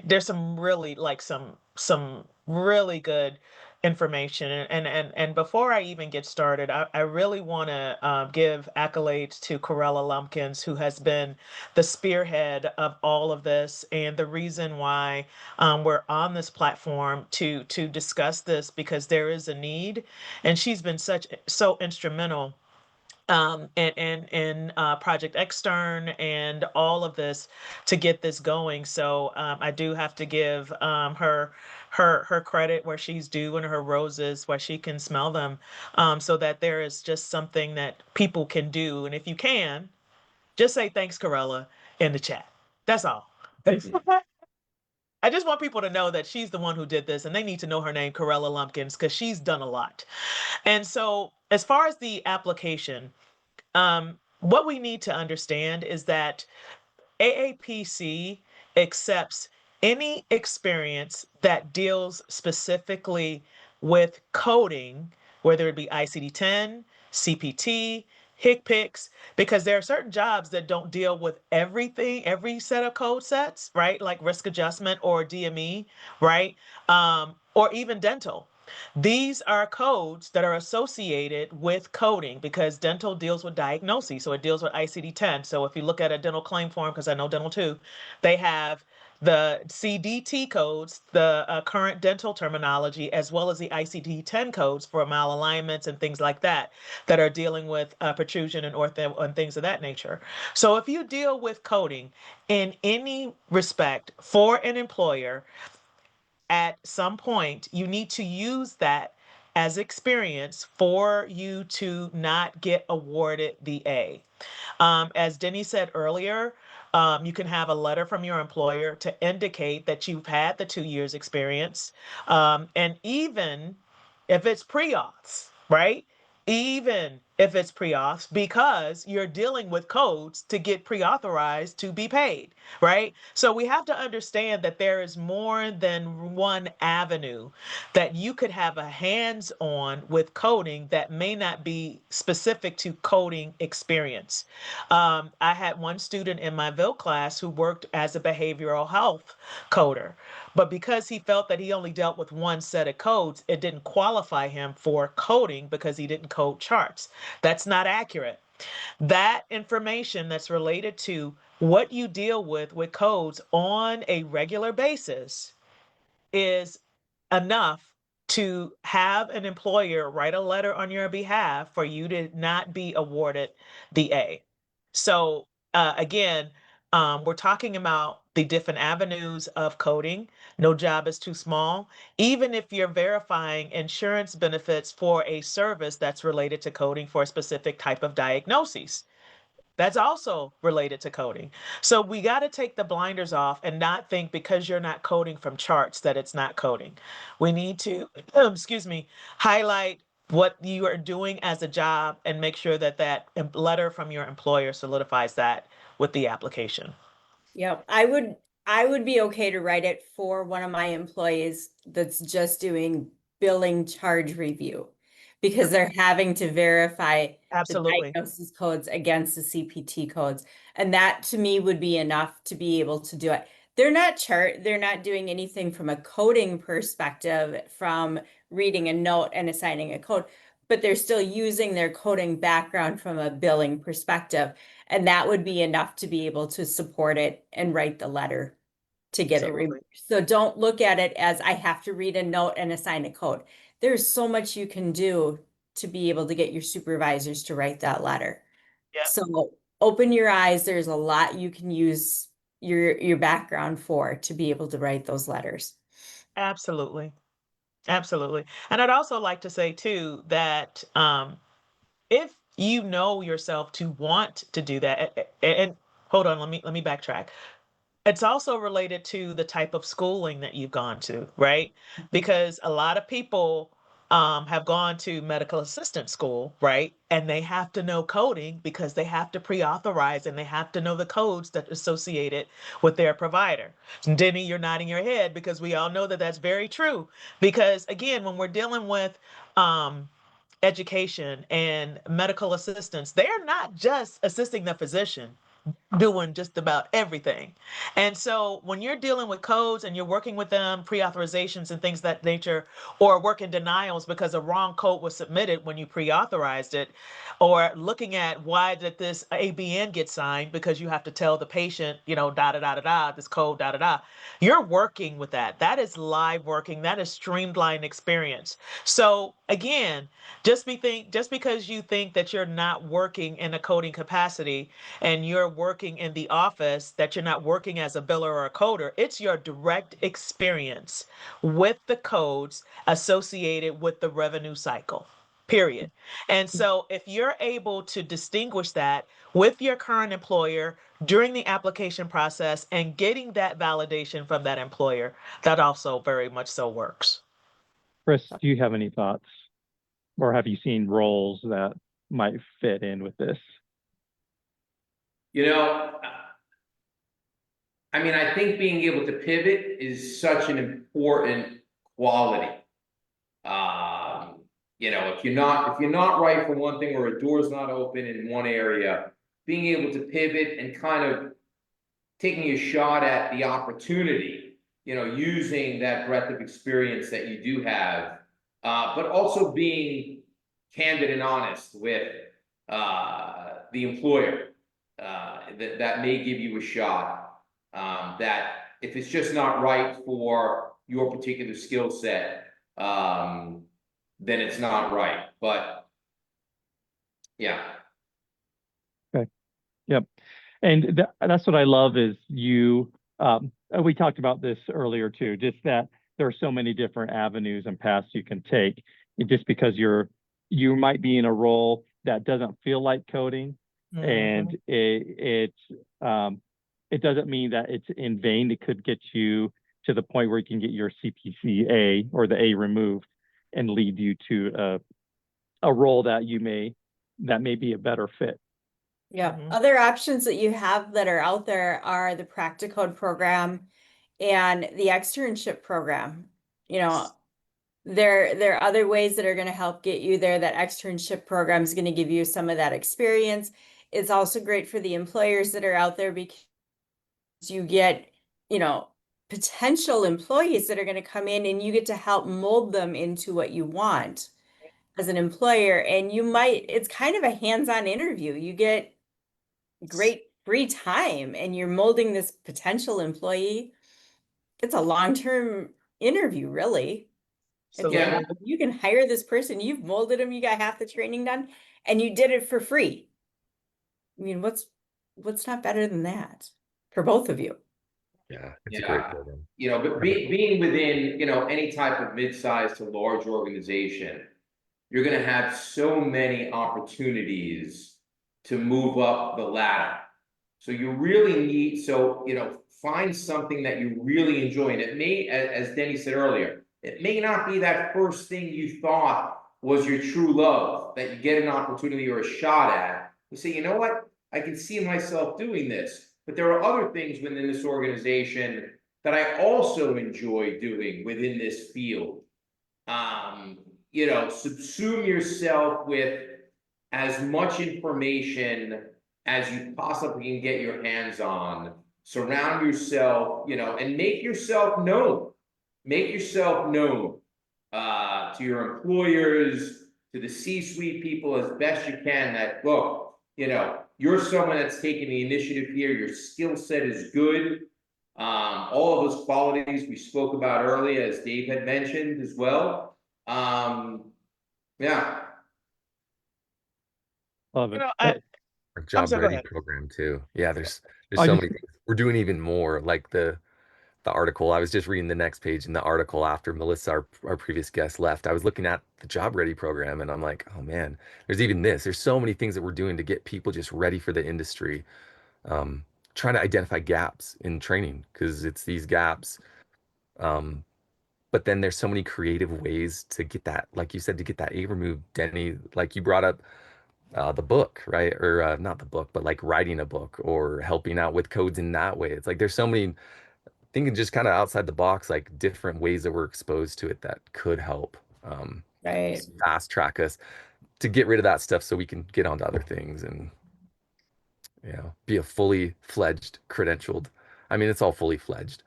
there's some really like some really good information and before I even get started, I really want to give accolades to Corella Lumpkins, who has been the spearhead of all of this and the reason why we're on this platform to discuss this, because there is a need, and she's been so instrumental and Project Extern and all of this to get this going. So I do have to give her credit where she's due and her roses where she can smell them, so that there is just something that people can do. And if you can, just say thanks, Corella, in the chat. That's all. I just want people to know that she's the one who did this, and they need to know her name, Corella Lumpkins, because she's done a lot. And so, as far as the application, what we need to understand is that AAPC accepts any experience that deals specifically with coding, whether it be ICD-10, CPT, HCPCS, because there are certain jobs that don't deal with everything, every set of code sets, right? Like risk adjustment or DME, right? Or even dental. These are codes that are associated with coding because dental deals with diagnoses. So it deals with ICD-10. So if you look at a dental claim form, because I know dental too, they have the CDT codes, the current dental terminology, as well as the ICD-10 codes for malalignments and things like that, that are dealing with protrusion and ortho and things of that nature. So if you deal with coding in any respect for an employer, at some point, you need to use that as experience for you to not get awarded the A. As Denny said earlier, you can have a letter from your employer to indicate that you've had the 2 years experience. And even if it's pre-auths, right? Even if it's pre-auths, because you're dealing with codes to get pre-authorized to be paid, right? So we have to understand that there is more than one avenue that you could have a hands-on with coding that may not be specific to coding experience. I had one student in my VIL class who worked as a behavioral health coder, but because he felt that he only dealt with one set of codes, it didn't qualify him for coding because he didn't code charts. That's not accurate. That information that's related to what you deal with codes on a regular basis is enough to have an employer write a letter on your behalf for you to not be awarded the A. So again, we're talking about the different avenues of coding. No job is too small. Even if you're verifying insurance benefits for a service that's related to coding for a specific type of diagnoses, that's also related to coding. So we got to take the blinders off and not think because you're not coding from charts that it's not coding. We need to, excuse me, highlight what you are doing as a job and make sure that that letter from your employer solidifies that with the application. Yep, I would be okay to write it for one of my employees that's just doing billing charge review. Because they're having to verify the Absolutely. diagnosis codes against the CPT codes. And that to me would be enough to be able to do it. They're not doing anything from a coding perspective, from reading a note and assigning a code, but they're still using their coding background from a billing perspective. And that would be enough to be able to support it and write the letter to get it Absolutely. removed. So don't look at it as I have to read a note and assign a code. There's so much you can do to be able to get your supervisors to write that letter. Yep. So open your eyes. There's a lot you can use your background for to be able to write those letters. Absolutely. Absolutely. And I'd also like to say too that if you know yourself to want to do that, and hold on, let me backtrack. It's also related to the type of schooling that you've gone to, right? Because a lot of people have gone to medical assistant school, right? And they have to know coding because they have to pre-authorize and they have to know the codes that are associated with their provider. And Denny, you're nodding your head because we all know that that's very true. Because again, when we're dealing with education and medical assistants, they're not just assisting the physician, doing just about everything. And so when you're dealing with codes and you're working with them, pre-authorizations and things of that nature, or working denials because a wrong code was submitted when you pre-authorized it, or looking at why did this ABN get signed because you have to tell the patient, da da da da da, this code, da da da. You're working with that. That is live working. That is streamlined experience. So again, just because you think that you're not working in a coding capacity and you're working in the office, that you're not working as a biller or a coder, it's your direct experience with the codes associated with the revenue cycle, period. And so if you're able to distinguish that with your current employer during the application process and getting that validation from that employer, that also very much so works. Chris, do you have any thoughts? Or have you seen roles that might fit in with this? I think being able to pivot is such an important quality. If you're not right for one thing or a door's not open in one area, being able to pivot and kind of taking a shot at the opportunity, using that breadth of experience that you do have, but also being candid and honest with the employer. That may give you a shot. That if it's just not right for your particular skill set, then it's not right. But yeah. Okay. Yep. And that's what I love is you, we talked about this earlier too, just that there are so many different avenues and paths you can take. Just because you might be in a role that doesn't feel like coding, and it doesn't mean that it's in vain. It could get you to the point where you can get your CPC-A or the A removed and lead you to a role that may be a better fit. Yeah. Other options that you have that are out there are the Practicode program and the externship program. You know, there are other ways that are going to help get you there. That externship program is going to give you some of that experience. It's also great for the employers that are out there because you get, you know, potential employees that are going to come in and you get to help mold them into what you want as an employer. And it's kind of a hands-on interview. You get great free time and you're molding this potential employee. It's a long-term interview, really. So Yeah. You can hire this person, you've molded them, you got half the training done, and you did it for free. I mean, what's not better than that for both of you? Yeah, it's a great program. You know, but being within, you know, any type of mid-sized to large organization, you're going to have so many opportunities to move up the ladder. So you really need, you know, find something that you really enjoy. And it may, as Denny said earlier, it may not be that first thing you thought was your true love that you get an opportunity or a shot at. You say, you know what? I can see myself doing this. But there are other things within this organization that I also enjoy doing within this field. You know, subsume yourself with as much information as you possibly can get your hands on. Surround yourself, you know, and make yourself known. Make yourself known to your employers, to the C-suite people as best you can. That look, you know, you're someone that's taking the initiative here. Your skill set is good. All of those qualities we spoke about earlier, as Dave had mentioned as well. Yeah. Love You it. know, Our I'm job sorry, go ready ahead. program too. Yeah, there's I so just many things. We're doing even more. Like the article. I was just reading the next page in the article after Melissa, our previous guest, left. I was looking at the job ready program and I'm like, oh man, there's even this. There's so many things that we're doing to get people just ready for the industry. Trying to identify gaps in training because it's these gaps. But then there's so many creative ways to get that, like you said, to get that A removed, Denny. Like you brought up the book, right? Or not the book, but like writing a book or helping out with codes in that way. It's like there's so many thinking just kind of outside the box, like different ways that we're exposed to it that could help Right. fast track us to get rid of that stuff so we can get onto other things and be a fully fledged credentialed. I mean, it's all fully fledged,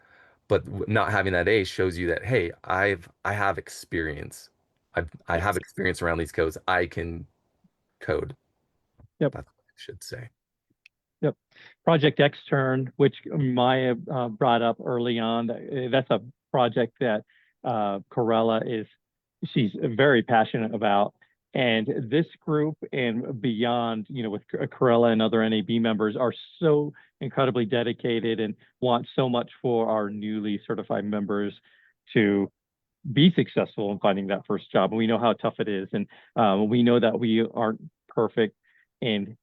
but not having that A shows you that, hey, I have experience. I have experience around these codes. I can code. Yep. That's what I should say. Yep. Project Extern, which Maya brought up early on, that's a project that she's very passionate about. And this group and beyond, you know, with Corella and other NAB members are so incredibly dedicated and want so much for our newly certified members to be successful in finding that first job. And we know how tough it is. And we know that we aren't perfect in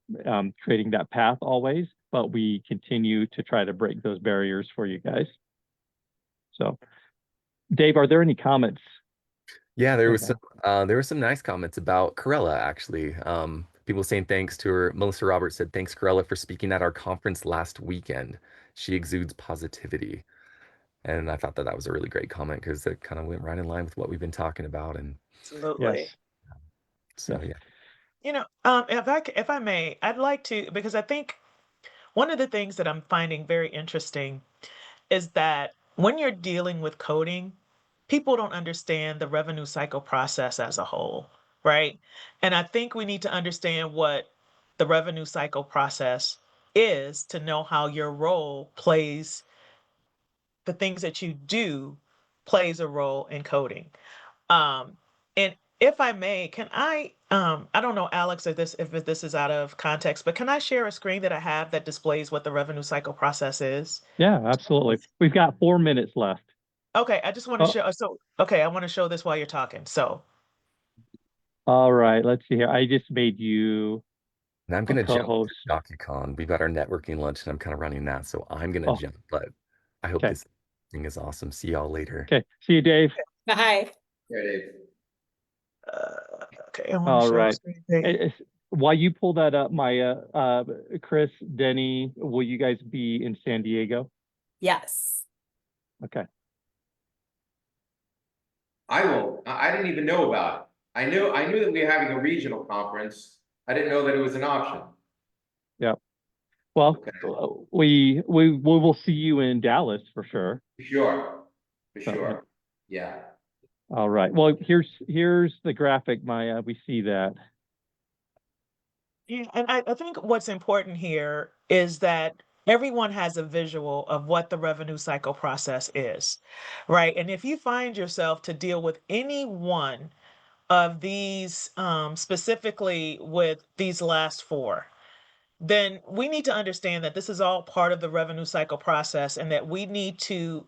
creating that path always, but we continue to try to break those barriers for you guys. So, Dave, are there any comments? Yeah, there were some nice comments about Corella actually. People saying thanks to her. Melissa Roberts said, thanks, Corella, for speaking at our conference last weekend. She exudes positivity. And I thought that was a really great comment because it kind of went right in line with what we've been talking about. And Absolutely. Yes. so, yeah. You know, if I may, I'd like to, because I think one of the things that I'm finding very interesting is that when you're dealing with coding, people don't understand the revenue cycle process as a whole, right? And I think we need to understand what the revenue cycle process is to know how your role plays, the things that you do plays a role in coding. And if I may, can I don't know, Alex, if this is out of context, but can I share a screen that I have that displays what the revenue cycle process is? Yeah, absolutely. We've got 4 minutes left. Okay, I just want to Oh, show, okay, I want to show this while you're talking. So, all right. Let's see here. I just made you And I'm a gonna jump co-host. to DocuCon. We've got our networking lunch, and I'm kind of running that, so I'm gonna Oh, jump. But I hope okay. this thing is awesome. See y'all later. Okay. See you, Dave. Bye. There it is. okay, I want to All show right. screen. Hey, While you pull that up, Maya, Chris, Denny, will you guys be in San Diego? Yes. Okay. I will. I didn't even know about it. I knew that we were having a regional conference. I didn't know that it was an option. Yeah. Well, Okay. we will see you in Dallas for sure. For sure. For So, sure. Yeah. all right. Well, here's the graphic, Maya. We see that. yeah, and I think what's important here is that everyone has a visual of what the revenue cycle process is, right? And if you find yourself to deal with any one of these, specifically with these last four, then we need to understand that this is all part of the revenue cycle process and that we need to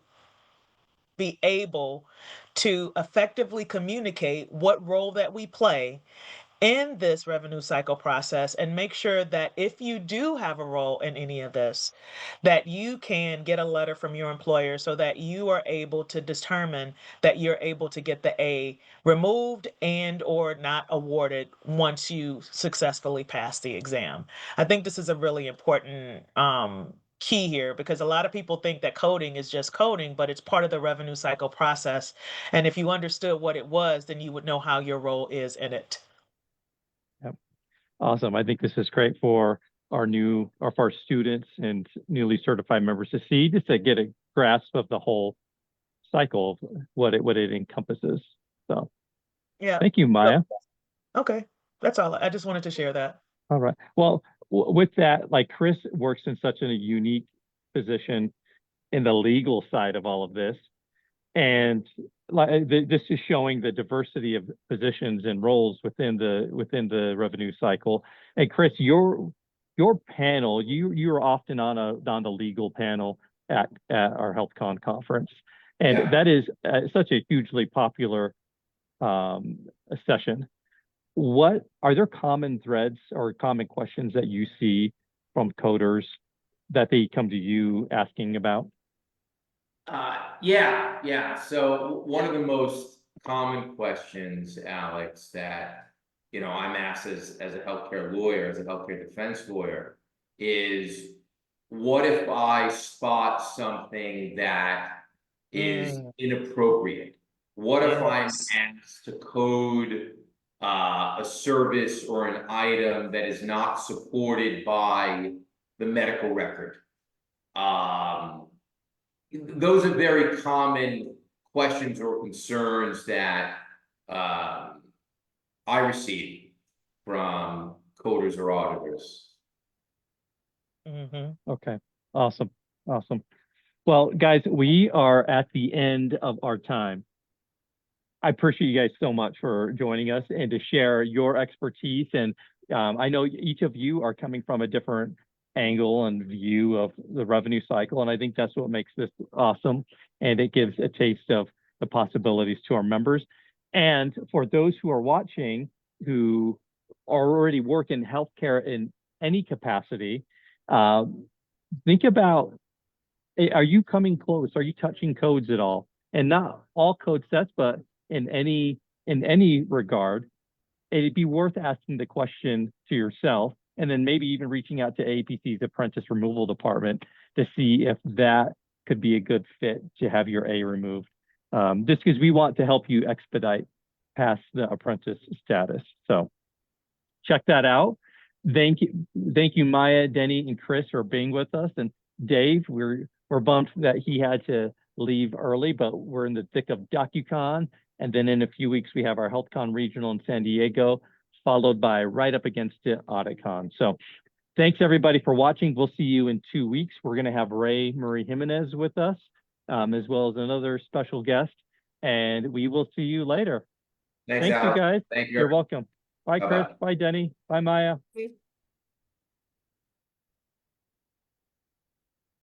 be able to effectively communicate what role that we play in this revenue cycle process and make sure that if you do have a role in any of this, that you can get a letter from your employer so that you are able to determine that you're able to get the A removed and or not awarded once you successfully pass the exam. I think this is a really important key here because a lot of people think that coding is just coding, but it's part of the revenue cycle process. And if you understood what it was, then you would know how your role is in it. Yep. Awesome. I think this is great for our students and newly certified members to see, just to get a grasp of the whole cycle of what it encompasses. So Yeah. thank you, Maya. Okay. That's all. I just wanted to share that. All right. Well, with that, like Chris works in such a unique position in the legal side of all of this. And this is showing the diversity of positions and roles within the revenue cycle. And Chris, your panel, you're often on the legal panel at our HealthCon conference, and Yeah. that is such a hugely popular session. What are there common threads or common questions that you see from coders that they come to you asking about? Yeah. So one of the most common questions, Alex, that I'm asked as a healthcare lawyer, as a healthcare defense lawyer, is what if I spot something that is inappropriate? What if I'm asked to code a service or an item that is not supported by the medical record? Those are very common questions or concerns that I receive from coders or auditors. Okay, awesome. Well, guys, we are at the end of our time. I appreciate you guys so much for joining us and to share your expertise. And I know each of you are coming from a different angle and view of the revenue cycle. And I think that's what makes this awesome. And it gives a taste of the possibilities to our members. And for those who are watching, who already work in healthcare in any capacity, think about, are you coming close? Are you touching codes at all? And not all code sets, but in any regard, it'd be worth asking the question to yourself, and then maybe even reaching out to AAPC's Apprentice Removal Department to see if that could be a good fit to have your A removed. Just because we want to help you expedite past the apprentice status. So check that out. Thank you, Maya, Denny, and Chris for being with us. And Dave, we're bummed that he had to leave early, but we're in the thick of DocuCon. And then in a few weeks, we have our HealthCon Regional in San Diego, followed by right up against it, AuditCon. So thanks everybody for watching. We'll see you in 2 weeks. We're going to have Ray Marie Jimenez with us, as well as another special guest. And we will see you later. Thanks, Thank you Alex. guys. Thank you. You're welcome. Bye, Chris. Bye-bye. Bye, Denny. Bye, Maya.